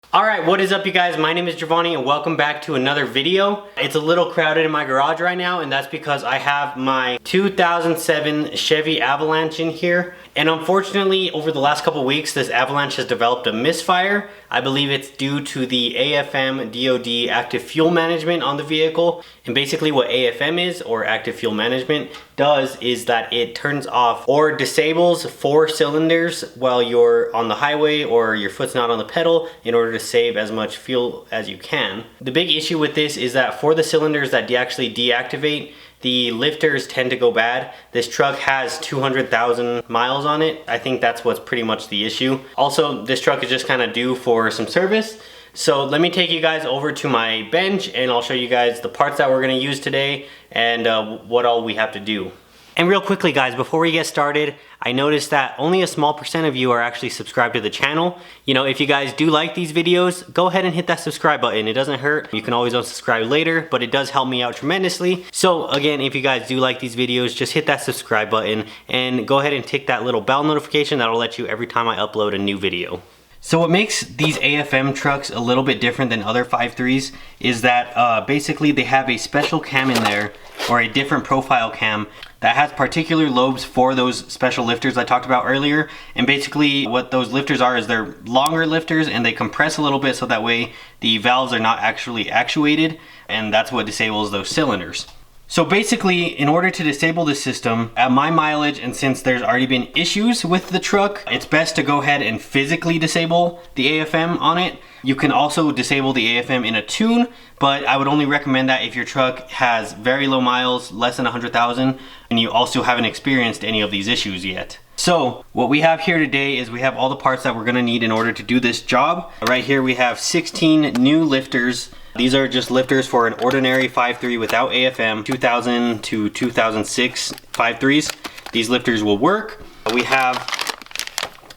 Alright, what is up you guys? My name is Giovanni and welcome back to another video. It's a little crowded in my garage right now, and that's because I have my 2007 Chevy Avalanche in here. And unfortunately, over the last couple weeks, this Avalanche has developed a misfire. I believe it's due to the AFM DOD active fuel management on the vehicle. And basically what AFM is, or active fuel management, does is that it turns off or disables 4 cylinders while you're on the highway or your foot's not on the pedal in order to save as much fuel as you can. The big issue with this is that for the cylinders that actually deactivate, the lifters tend to go bad. This truck has 200,000 miles on it. I think that's what's pretty much the issue. Also, this truck is just kind of due for some service. So let me take you guys over to my bench and I'll show you guys the parts that we're gonna use today and what all we have to do. And real quickly guys, before we get started, I noticed that only a small percent of you are actually subscribed to the channel. You know, if you guys do like these videos, go ahead and hit that subscribe button. It doesn't hurt. You can always unsubscribe later, but it does help me out tremendously. So again, if you guys do like these videos, just hit that subscribe button and go ahead and tick that little bell notification. That'll let you every time I upload a new video. So what makes these AFM trucks a little bit different than other 5.3s is that basically they have a special cam in there, or a different profile cam that has particular lobes for those special lifters I talked about earlier. And basically what those lifters are is they're longer lifters and they compress a little bit so that way the valves are not actually actuated, and that's what disables those cylinders. So basically, in order to disable this system, at my mileage, and since there's already been issues with the truck, it's best to go ahead and physically disable the AFM on it. You can also disable the AFM in a tune, but I would only recommend that if your truck has very low miles, less than 100,000, and you also haven't experienced any of these issues yet. So what we have here today is we have all the parts that we're gonna need in order to do this job. Right here we have 16 new lifters. These are just lifters for an ordinary 5.3 without AFM, 2000 to 2006 5.3s. These lifters will work. We have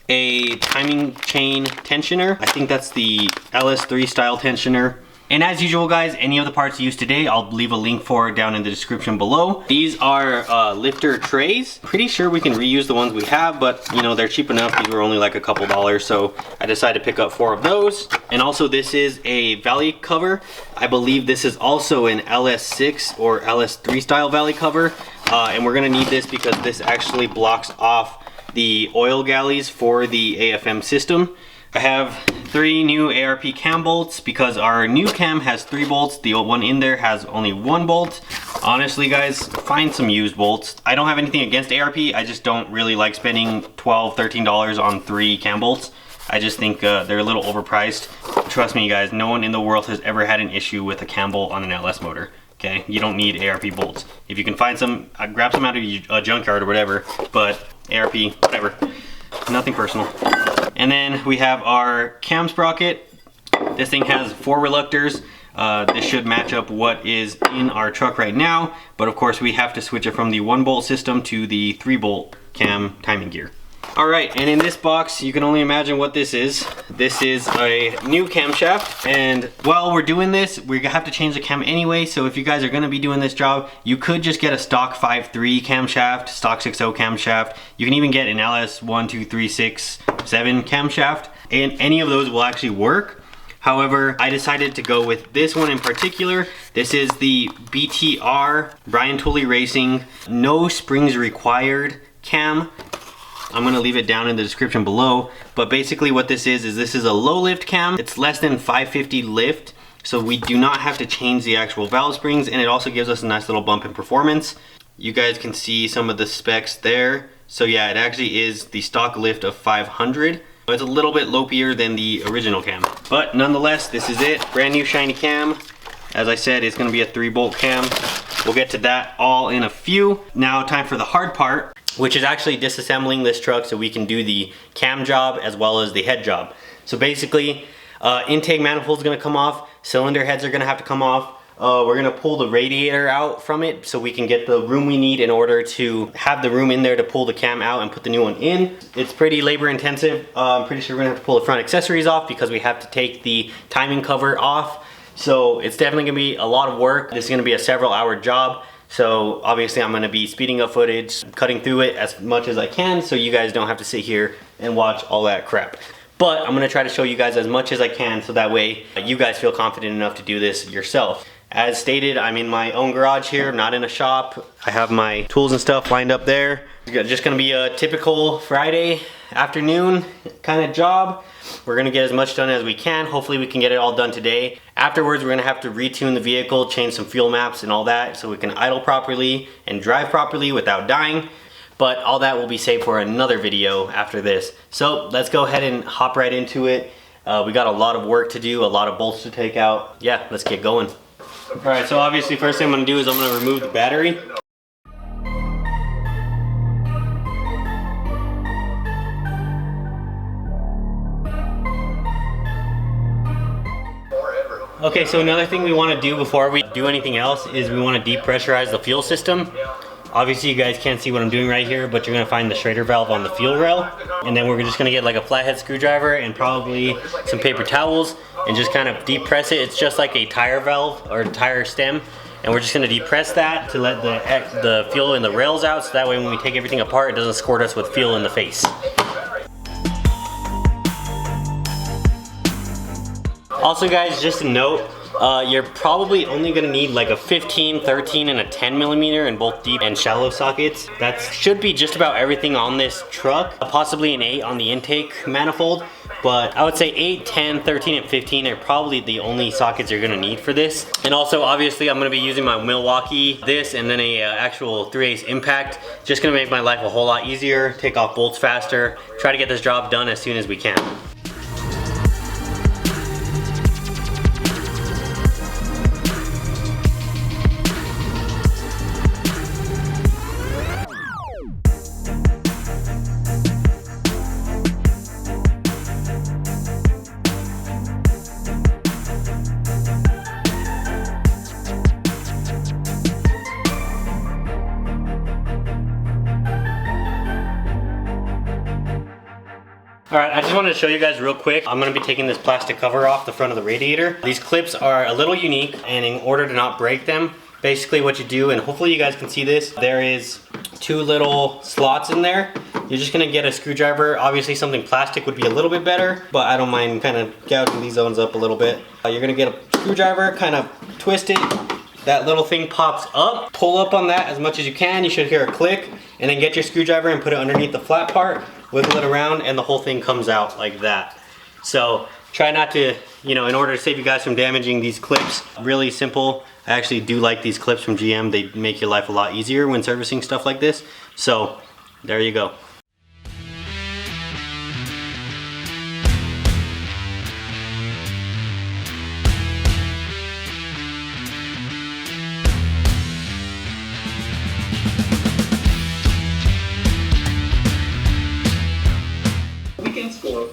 a timing chain tensioner. I think that's the LS3 style tensioner. And as usual guys, any of the parts used today, I'll leave a link for down in the description below. These are lifter trays. Pretty sure we can reuse the ones we have, but you know, they're cheap enough. These were only like a couple dollars, so I decided to pick up 4 of those. And also this is a valley cover. I believe this is also an LS6 or LS3 style valley cover. And we're gonna need this because this actually blocks off the oil galleys for the AFM system. I have 3 new ARP cam bolts because our new cam has 3 bolts. The old one in there has only 1 bolt. Honestly guys, find some used bolts. I don't have anything against ARP, I just don't really like spending $12, $13 on 3 cam bolts. I just think they're a little overpriced. Trust me guys, no one in the world has ever had an issue with a cam bolt on an LS motor. Okay, you don't need ARP bolts. If you can find some, grab some out of a junkyard or whatever, but ARP, whatever. Nothing personal. And then we have our cam sprocket. This thing has 4 reluctors. This should match up what is in our truck right now, but of course we have to switch it from the 1-bolt system to the 3-bolt cam timing gear. Alright, and in this box, you can only imagine what this is. This is a new camshaft, and while we're doing this, we have to change the cam anyway, so if you guys are going to be doing this job, you could just get a stock 5.3 camshaft, stock 6.0 camshaft. You can even get an LS 1, 2, 3, 6, 7 camshaft, and any of those will actually work. However, I decided to go with this one in particular. This is the BTR Brian Pulley Racing No Springs Required cam. I'm gonna leave it down in the description below, but basically what this is this is a low lift cam. It's less than 550 lift, so we do not have to change the actual valve springs, and it also gives us a nice little bump in performance. You guys can see some of the specs there. So yeah, it actually is the stock lift of 500. It's a little bit lopier than the original cam, but nonetheless, this is it. Brand new shiny cam. As I said, it's gonna be a 3-bolt cam. We'll get to that all in a few. Now time for the hard part, which is actually disassembling this truck so we can do the cam job as well as the head job. So basically, intake manifold is gonna come off, cylinder heads are gonna have to come off. We're gonna pull the radiator out from it so we can get the room we need in order to have the room in there to pull the cam out and put the new one in. It's pretty labor intensive. I'm pretty sure we're gonna have to pull the front accessories off because we have to take the timing cover off. So it's definitely gonna be a lot of work. This is gonna be a several-hour job. So obviously I'm gonna be speeding up footage, cutting through it as much as I can so you guys don't have to sit here and watch all that crap. but I'm gonna try to show you guys as much as I can so that way you guys feel confident enough to do this yourself. As stated, I'm in my own garage here, not in a shop. I have my tools and stuff lined up there. It's just gonna be a typical Friday afternoon kind of job. We're gonna get as much done as we can. Hopefully we can get it all done today. Afterwards, we're gonna have to retune the vehicle, change some fuel maps and all that so we can idle properly and drive properly without dying. But all that will be saved for another video after this. So let's go ahead and hop right into it. We got a lot of work to do, a lot of bolts to take out. Yeah, let's get going. All right, so obviously first thing I'm gonna do is I'm gonna remove the battery. Okay, so another thing we wanna do before we do anything else is we wanna depressurize the fuel system. Obviously you guys can't see what I'm doing right here, but you're gonna find the schrader valve on the fuel rail. And then we're just gonna get like a flathead screwdriver and probably some paper towels and just kind of depress it. It's just like a tire valve or tire stem. And we're just gonna depress that to let the fuel in the rails out so that way when we take everything apart, it doesn't squirt us with fuel in the face. Also guys, just a note, you're probably only gonna need like a 15, 13, and a 10 millimeter in both deep and shallow sockets. That should be just about everything on this truck. Possibly an 8 on the intake manifold, but I would say 8, 10, 13, and 15 are probably the only sockets you're gonna need for this. And also, obviously, I'm gonna be using my Milwaukee, this, and then a actual 3/8 impact. Just gonna make my life a whole lot easier, take off bolts faster, try to get this job done as soon as we can. Alright, I just wanted to show you guys real quick. I'm going to be taking this plastic cover off the front of the radiator. These clips are a little unique, and in order to not break them, basically what you do, and hopefully you guys can see this, there is 2 little slots in there. You're just going to get a screwdriver. Obviously something plastic would be a little bit better, but I don't mind kind of gouging these zones up a little bit. You're going to get a screwdriver, kind of twist it. That little thing pops up. Pull up on that as much as you can. You should hear a click, and then get your screwdriver and put it underneath the flat part. Wiggle it around and the whole thing comes out like that. So try not to, in order to save you guys from damaging these clips, really simple. I actually do like these clips from GM. They make your life a lot easier when servicing stuff like this. So there you go.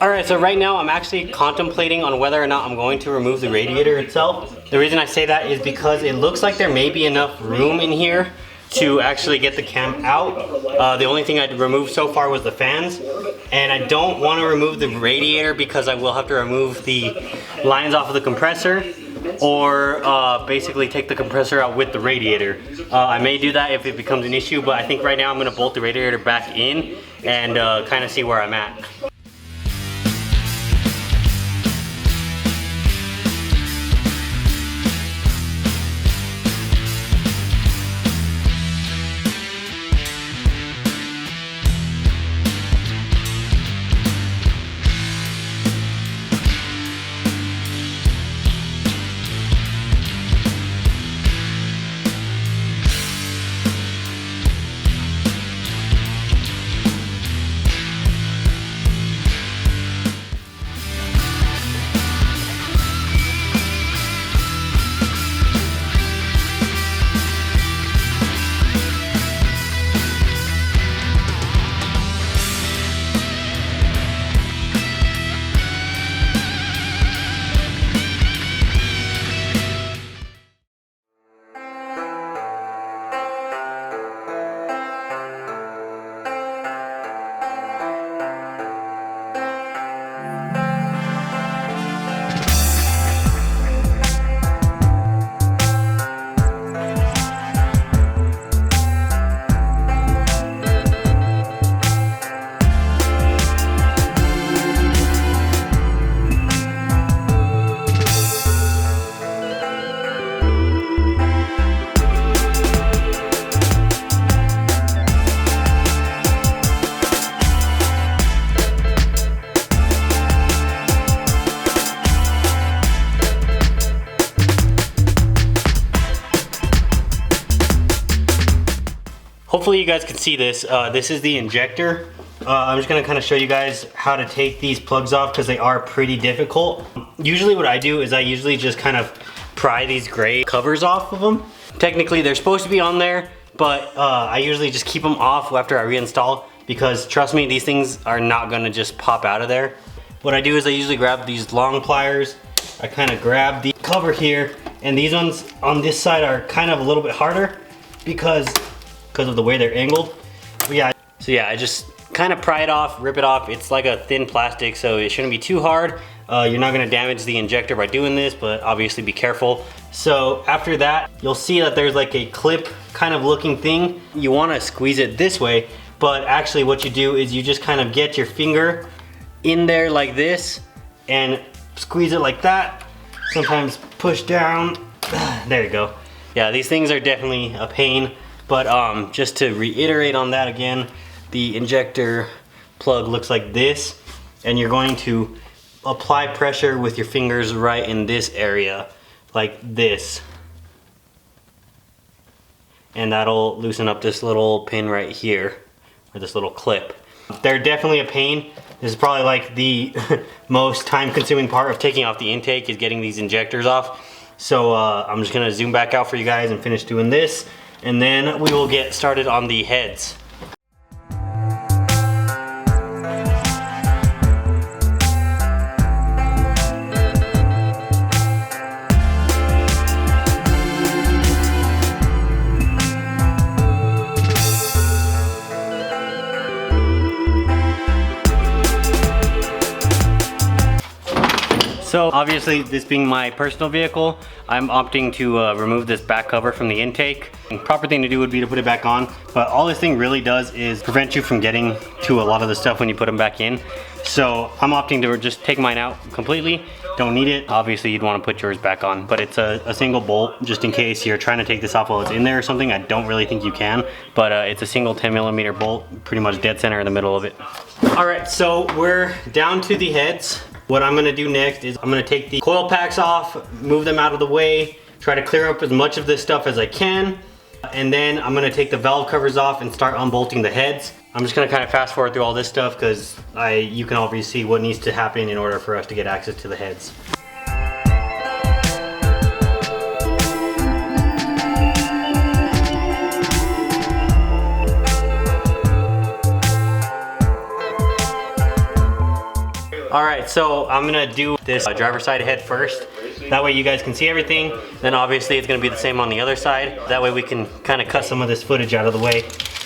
Alright, so right now I'm actually contemplating on whether or not I'm going to remove the radiator itself. The reason I say that is because it looks like there may be enough room in here to actually get the cam out. The only thing I'd removed so far was the fans, and I don't want to remove the radiator because I will have to remove the lines off of the compressor, or basically take the compressor out with the radiator. I may do that if it becomes an issue, but I think right now I'm going to bolt the radiator back in and kind of see where I'm at. hopefully you guys can see this. This is the injector. I'm just gonna kind of show you guys how to take these plugs off because they are pretty difficult. Usually what I do is I usually just kind of pry these gray covers off of them. Technically they're supposed to be on there, but I usually just keep them off after I reinstall because trust me, these things are not gonna just pop out of there. What I do is I usually grab these long pliers. I kind of grab the cover here, and these ones on this side are kind of a little bit harder because of the way they're angled. But yeah, so yeah, I just kind of pry it off, rip it off. It's like a thin plastic, so it shouldn't be too hard. You're not gonna damage the injector by doing this, but obviously be careful. So after that, you'll see that there's like a clip kind of looking thing. You wanna squeeze it this way, but actually what you do is you just kind of get your finger in there like this and squeeze it like that. Sometimes push down. There you go. Yeah, these things are definitely a pain, but just to reiterate on that again, the injector plug looks like this, and you're going to apply pressure with your fingers right in this area, like this. And that'll loosen up this little pin right here, or this little clip. They're definitely a pain. This is probably like the most time-consuming part of taking off the intake is getting these injectors off. So I'm just gonna zoom back out for you guys and finish doing this, and then we will get started on the heads. So obviously, this being my personal vehicle, I'm opting to remove this back cover from the intake. The proper thing to do would be to put it back on, but all this thing really does is prevent you from getting to a lot of the stuff when you put them back in. So I'm opting to just take mine out completely. Don't need it. Obviously, you'd want to put yours back on, but it's a single bolt just in case you're trying to take this off while it's in there or something. I don't really think you can, but it's a single 10mm bolt, pretty much dead center in the middle of it. All right, so we're down to the heads. What I'm gonna do next is I'm gonna take the coil packs off, move them out of the way, try to clear up as much of this stuff as I can, and then I'm gonna take the valve covers off and start unbolting the heads. I'm just gonna kind of fast forward through all this stuff because you can already see what needs to happen in order for us to get access to the heads. All right, so I'm gonna do this driver's side head first. That way you guys can see everything. Then obviously it's gonna be the same on the other side. That way we can kind of cut some of this footage out of the way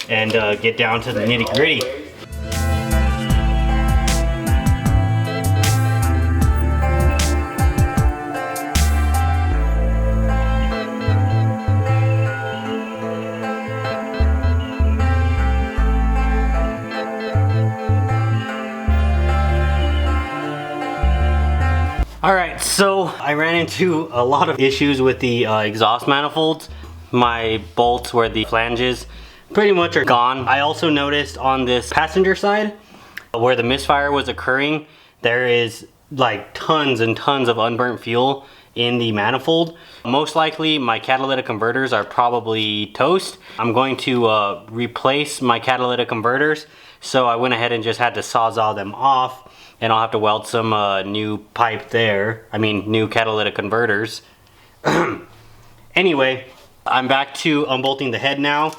and get down to the nitty gritty. Alright, so I ran into a lot of issues with the exhaust manifolds. My bolts where the flanges pretty much are gone. I also noticed on this passenger side where the misfire was occurring, there is like tons and tons of unburnt fuel in the manifold. Most likely my catalytic converters are probably toast. I'm going to replace my catalytic converters, so I went ahead and just had to sawzall them off, and I'll have to weld some new pipe there. I mean, new catalytic converters. Anyway, I'm back to unbolting the head now.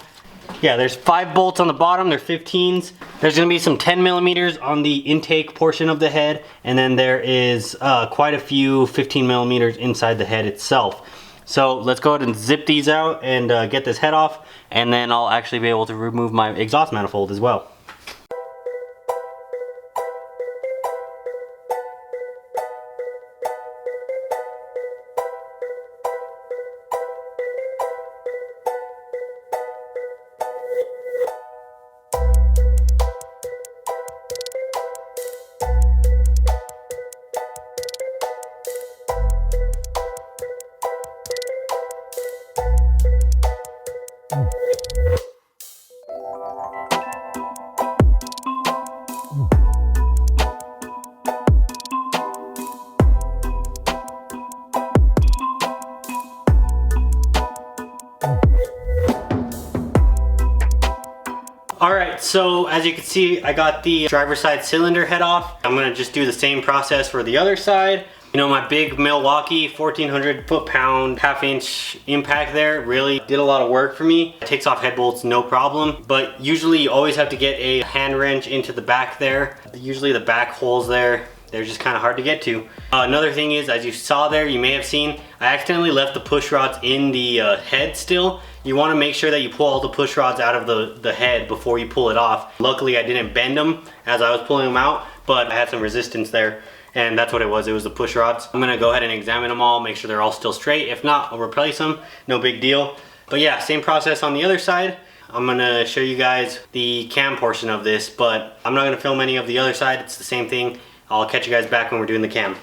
Yeah, there's 5 bolts on the bottom, they're 15s. There's gonna be some 10mm on the intake portion of the head, and then there is quite a few 15mm inside the head itself. So let's go ahead and zip these out and get this head off, and then I'll actually be able to remove my exhaust manifold as well. All right, so as you can see, I got the driver's side cylinder head off. I'm gonna just do the same process for the other side. You know, my big Milwaukee 1400 foot-pound half-inch impact there really did a lot of work for me. It takes off head bolts, no problem. But usually you always have to get a hand wrench into the back there. Usually the back holes there, they're just kind of hard to get to. Another thing is, as you saw there, you may have seen, I accidentally left the push rods in the head still. You want to make sure that you pull all the push rods out of the head before you pull it off. Luckily I didn't bend them as I was pulling them out, but I had some resistance there. And that's what it was the push rods. I'm gonna go ahead and examine them all, make sure they're all still straight. If not, I'll replace them, no big deal. But yeah, same process on the other side. I'm gonna show you guys the cam portion of this, but I'm not gonna film any of the other side, it's the same thing. I'll catch you guys back when we're doing the cam.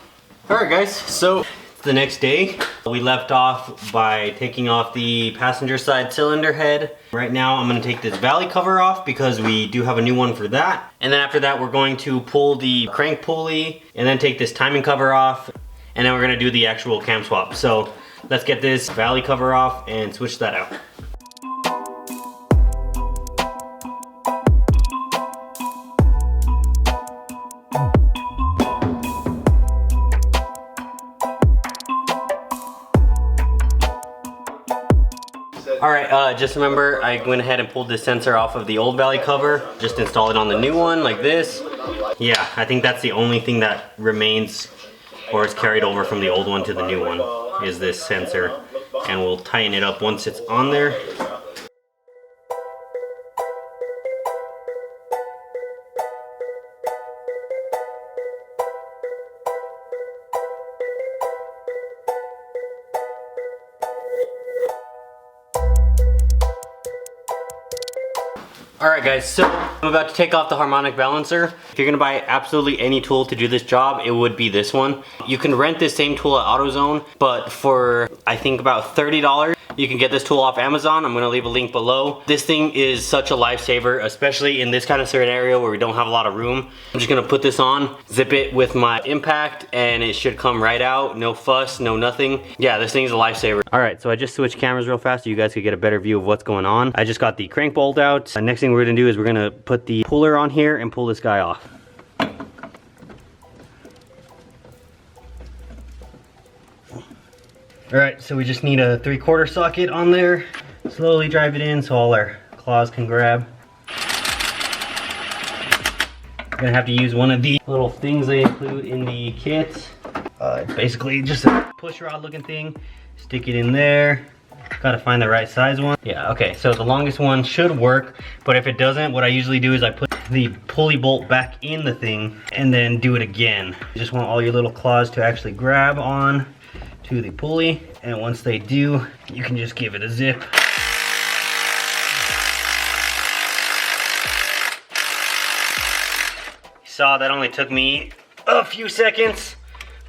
All right guys, so the next day, we left off by taking off the passenger side cylinder head. Right now, I'm gonna take this valley cover off because we do have a new one for that. And then after that, we're going to pull the crank pulley and then take this timing cover off. And then we're gonna do the actual cam swap. So let's get this valley cover off and switch that out. Alright, just remember I went ahead and pulled this sensor off of the old valley cover, just installed it on the new one like this. Yeah, I think that's the only thing that remains or is carried over from the old one to the new one is this sensor, and we'll tighten it up once it's on there. Alright guys, so I'm about to take off the harmonic balancer. If you're gonna buy absolutely any tool to do this job, it would be this one. You can rent this same tool at AutoZone, but for I think about $30, you can get this tool off Amazon. I'm gonna leave a link below. This thing is such a lifesaver, especially in this kind of scenario where we don't have a lot of room. I'm just gonna put this on, zip it with my impact, and it should come right out. No fuss, no nothing. Yeah, this thing's a lifesaver. Alright, so I just switched cameras real fast so you guys could get a better view of what's going on. I just got the crank bolt out. Next thing we're gonna do is we're gonna put the puller on here and pull this guy off. Alright, so we just need a 3/4 socket on there. Slowly drive it in so all our claws can grab. We're gonna have to use one of the little things they include in the kit. It's basically just a push rod looking thing. Stick it in there. Gotta find the right size one. Yeah, okay, so the longest one should work, but if it doesn't, what I usually do is I put the pulley bolt back in the thing and then do it again. You just want all your little claws to actually grab on to the pulley, and once they do, you can just give it a zip. You saw that only took me a few seconds.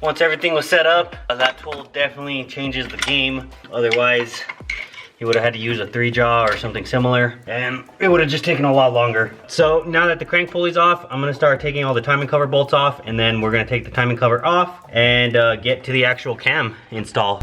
Once everything was set up, that tool definitely changes the game. Otherwise, you would have had to use a 3-jaw or something similar, and it would have just taken a lot longer. So now that the crank pulley's off, I'm gonna start taking all the timing cover bolts off, and then we're gonna take the timing cover off and get to the actual cam install.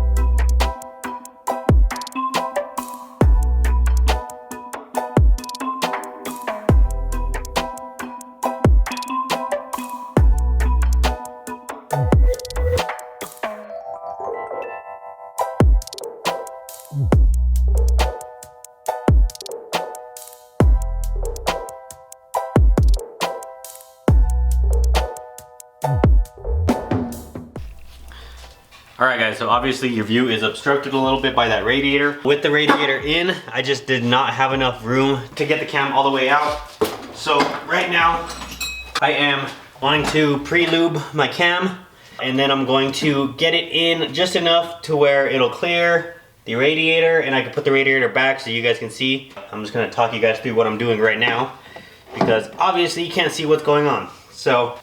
Alright guys, so obviously your view is obstructed a little bit by that radiator. With the radiator in, I just did not have enough room to get the cam all the way out. So right now, I am wanting to pre-lube my cam, and then I'm going to get it in just enough to where it'll clear the radiator, and I can put the radiator back so you guys can see. I'm just gonna talk you guys through what I'm doing right now, because obviously you can't see what's going on. So,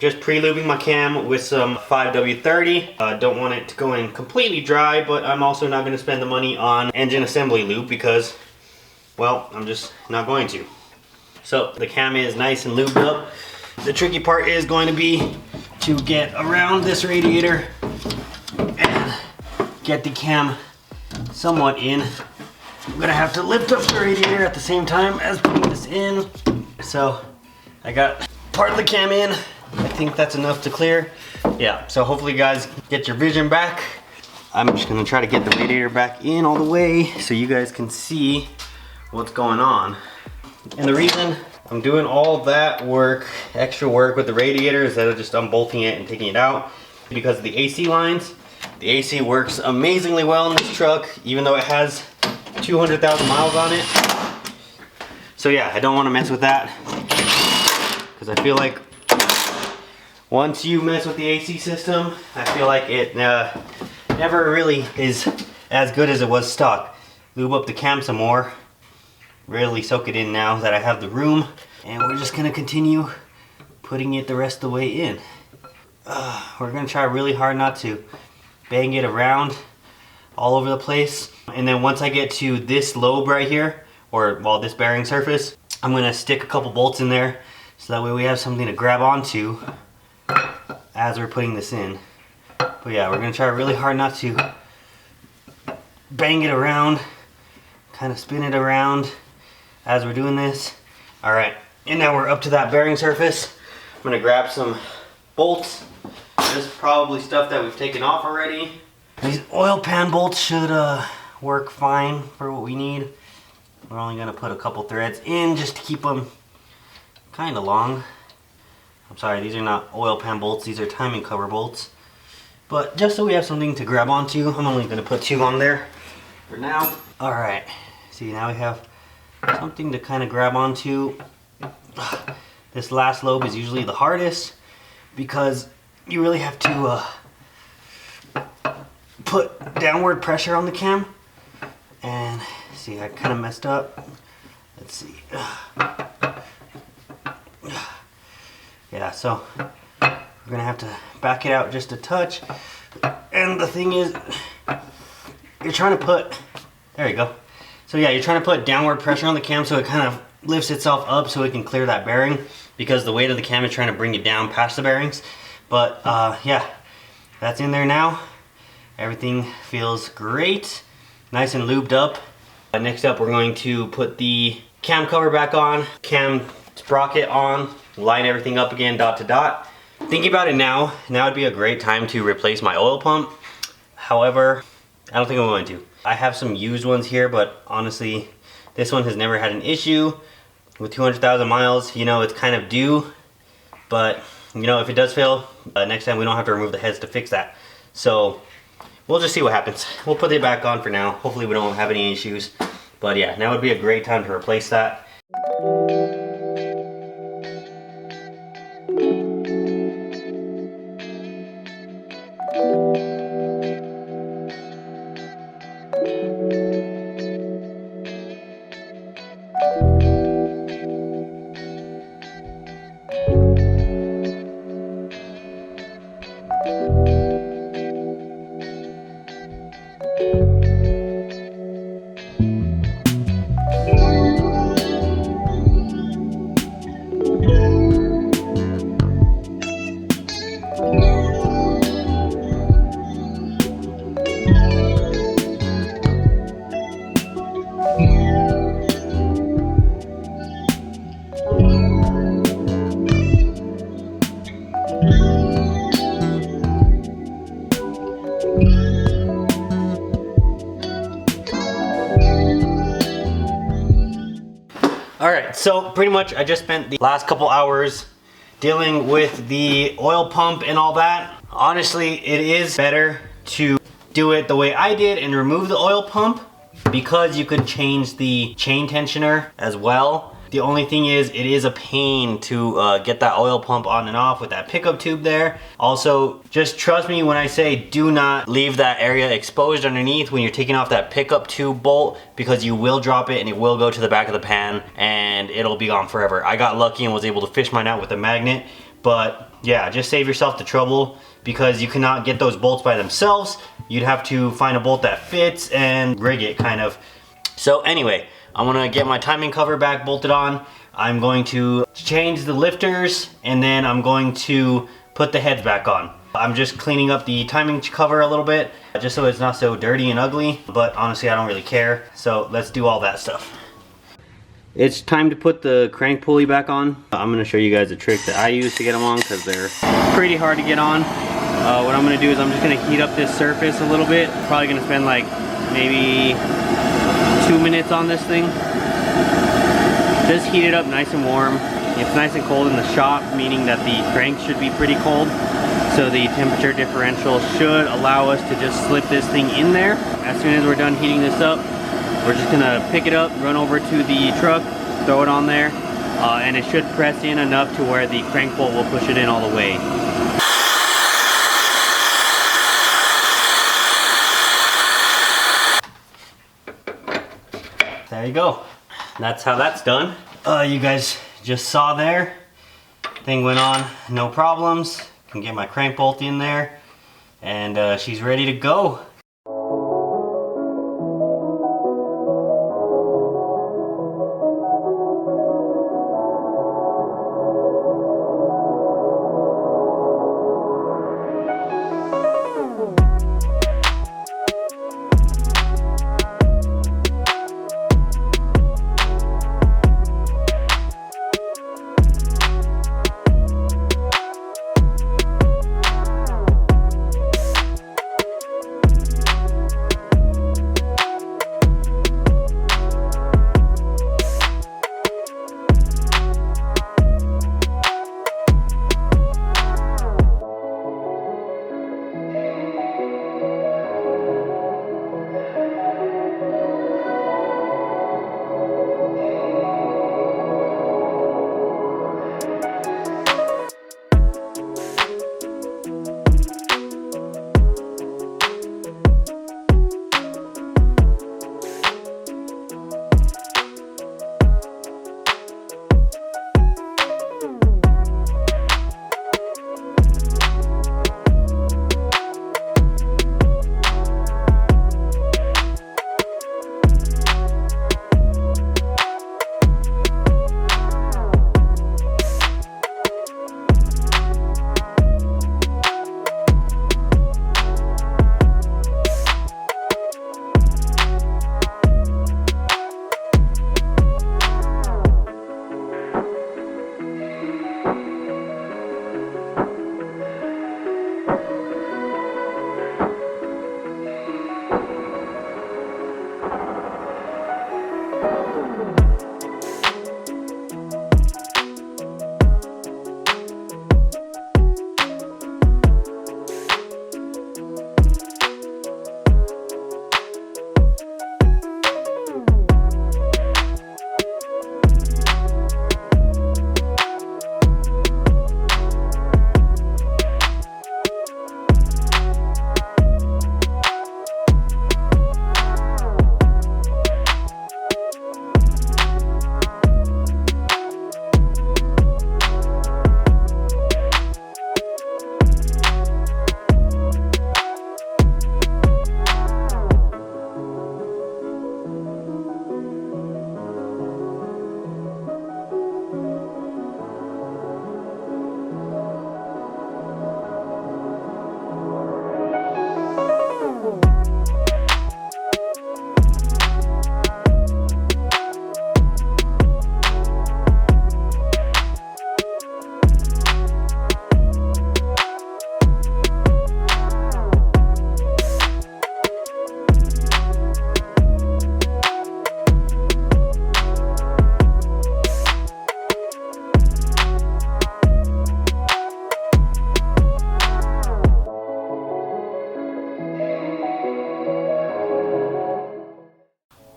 just pre-lubing my cam with some 5W30. Don't want it to go in completely dry, but I'm also not going to spend the money on engine assembly lube because, well, I'm just not going to. So the cam is nice and lubed up. The tricky part is going to be to get around this radiator and get the cam somewhat in. I'm gonna have to lift up the radiator at the same time as putting this in. So I got part of the cam in. I think that's enough to clear. Yeah, so hopefully you guys get your vision back. I'm just gonna try to get the radiator back in all the way so you guys can see what's going on. And the reason I'm doing all that work, extra work with the radiator instead of just unbolting it and taking it out, because of the AC lines. The AC works amazingly well in this truck, even though it has 200,000 miles on it. So yeah, I don't want to mess with that, because I feel like once you mess with the AC system, I feel like it never really is as good as it was stock. Lube up the cam some more, really soak it in now that I have the room, and we're just gonna continue putting it the rest of the way in. We're gonna try really hard not to bang it around all over the place. And then once I get to this lobe right here, or well, this bearing surface, I'm gonna stick a couple bolts in there so that way we have something to grab onto as we're putting this in. But yeah, we're gonna try really hard not to bang it around, kind of spin it around as we're doing this. All right, and now we're up to that bearing surface. I'm gonna grab some bolts. This is probably stuff that we've taken off already. These oil pan bolts should work fine for what we need. We're only gonna put a couple threads in just to keep them kind of long. I'm sorry, these are not oil pan bolts, these are timing cover bolts. But just so we have something to grab onto, I'm only gonna put 2 on there for now. All right, see, now we have something to kind of grab onto. This last lobe is usually the hardest because you really have to put downward pressure on the cam. And see, I kind of messed up. Let's see. Yeah, so we're gonna have to back it out just a touch. And the thing is, you're trying to put, there you go. So yeah, you're trying to put downward pressure on the cam so it kind of lifts itself up so it can clear that bearing, because the weight of the cam is trying to bring it down past the bearings. But yeah, that's in there now. Everything feels great, nice and lubed up. Next up, we're going to put the cam cover back on, cam sprocket on, line everything up again, dot to dot. Thinking about it now would be a great time to replace my oil pump. However, I don't think I'm going to. I have some used ones here, but honestly, this one has never had an issue. With 200,000 miles, you know, it's kind of due. But, you know, if it does fail, next time we don't have to remove the heads to fix that. So, we'll just see what happens. We'll put it back on for now. Hopefully we don't have any issues. But yeah, now would be a great time to replace that. Alright, so pretty much I just spent the last couple hours dealing with the oil pump and all that. Honestly, it is better to do it the way I did and remove the oil pump, because you could change the chain tensioner as well. The only thing is, it is a pain to get that oil pump on and off with that pickup tube there. Also, just trust me when I say do not leave that area exposed underneath when you're taking off that pickup tube bolt, because you will drop it and it will go to the back of the pan and it'll be gone forever. I got lucky and was able to fish mine out with a magnet, but yeah, just save yourself the trouble, because you cannot get those bolts by themselves. You'd have to find a bolt that fits and rig it kind of. So anyway, I'm gonna get my timing cover back bolted on. I'm going to change the lifters, and then I'm going to put the heads back on. I'm just cleaning up the timing cover a little bit, just so it's not so dirty and ugly, but honestly I don't really care. So let's do all that stuff. It's time to put the crank pulley back on. I'm gonna show you guys a trick that I use to get them on because they're pretty hard to get on. What I'm gonna do is I'm just gonna heat up this surface a little bit. Probably gonna spend like maybe 2 minutes on this thing. Just heat it up nice and warm. It's nice and cold in the shop, meaning that the crank should be pretty cold. So the temperature differential should allow us to just slip this thing in there. As soon as we're done heating this up, we're just gonna pick it up, run over to the truck, throw it on there, and it should press in enough to where the crank bolt will push it in all the way. There you go. That's how that's done. You guys just saw there. Thing went on, no problems. Can get my crank bolt in there, and she's ready to go.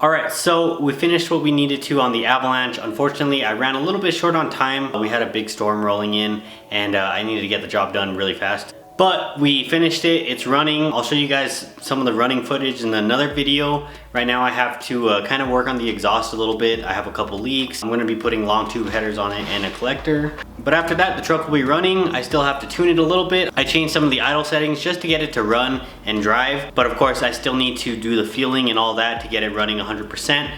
Alright, so we finished what we needed to on the Avalanche. Unfortunately, I ran a little bit short on time. We had a big storm rolling in and I needed to get the job done really fast. But we finished it, it's running. I'll show you guys some of the running footage in another video. Right now I have to kind of work on the exhaust a little bit. I have a couple leaks. I'm gonna be putting long tube headers on it and a collector. But after that, the truck will be running. I still have to tune it a little bit. I changed some of the idle settings just to get it to run and drive. But of course, I still need to do the fueling and all that to get it running 100%.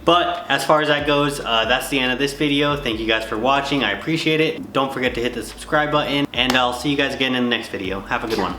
But as far as that goes, that's the end of this video. Thank you guys for watching. I appreciate it. Don't forget to hit the subscribe button, and I'll see you guys again in the next video. Have a good one.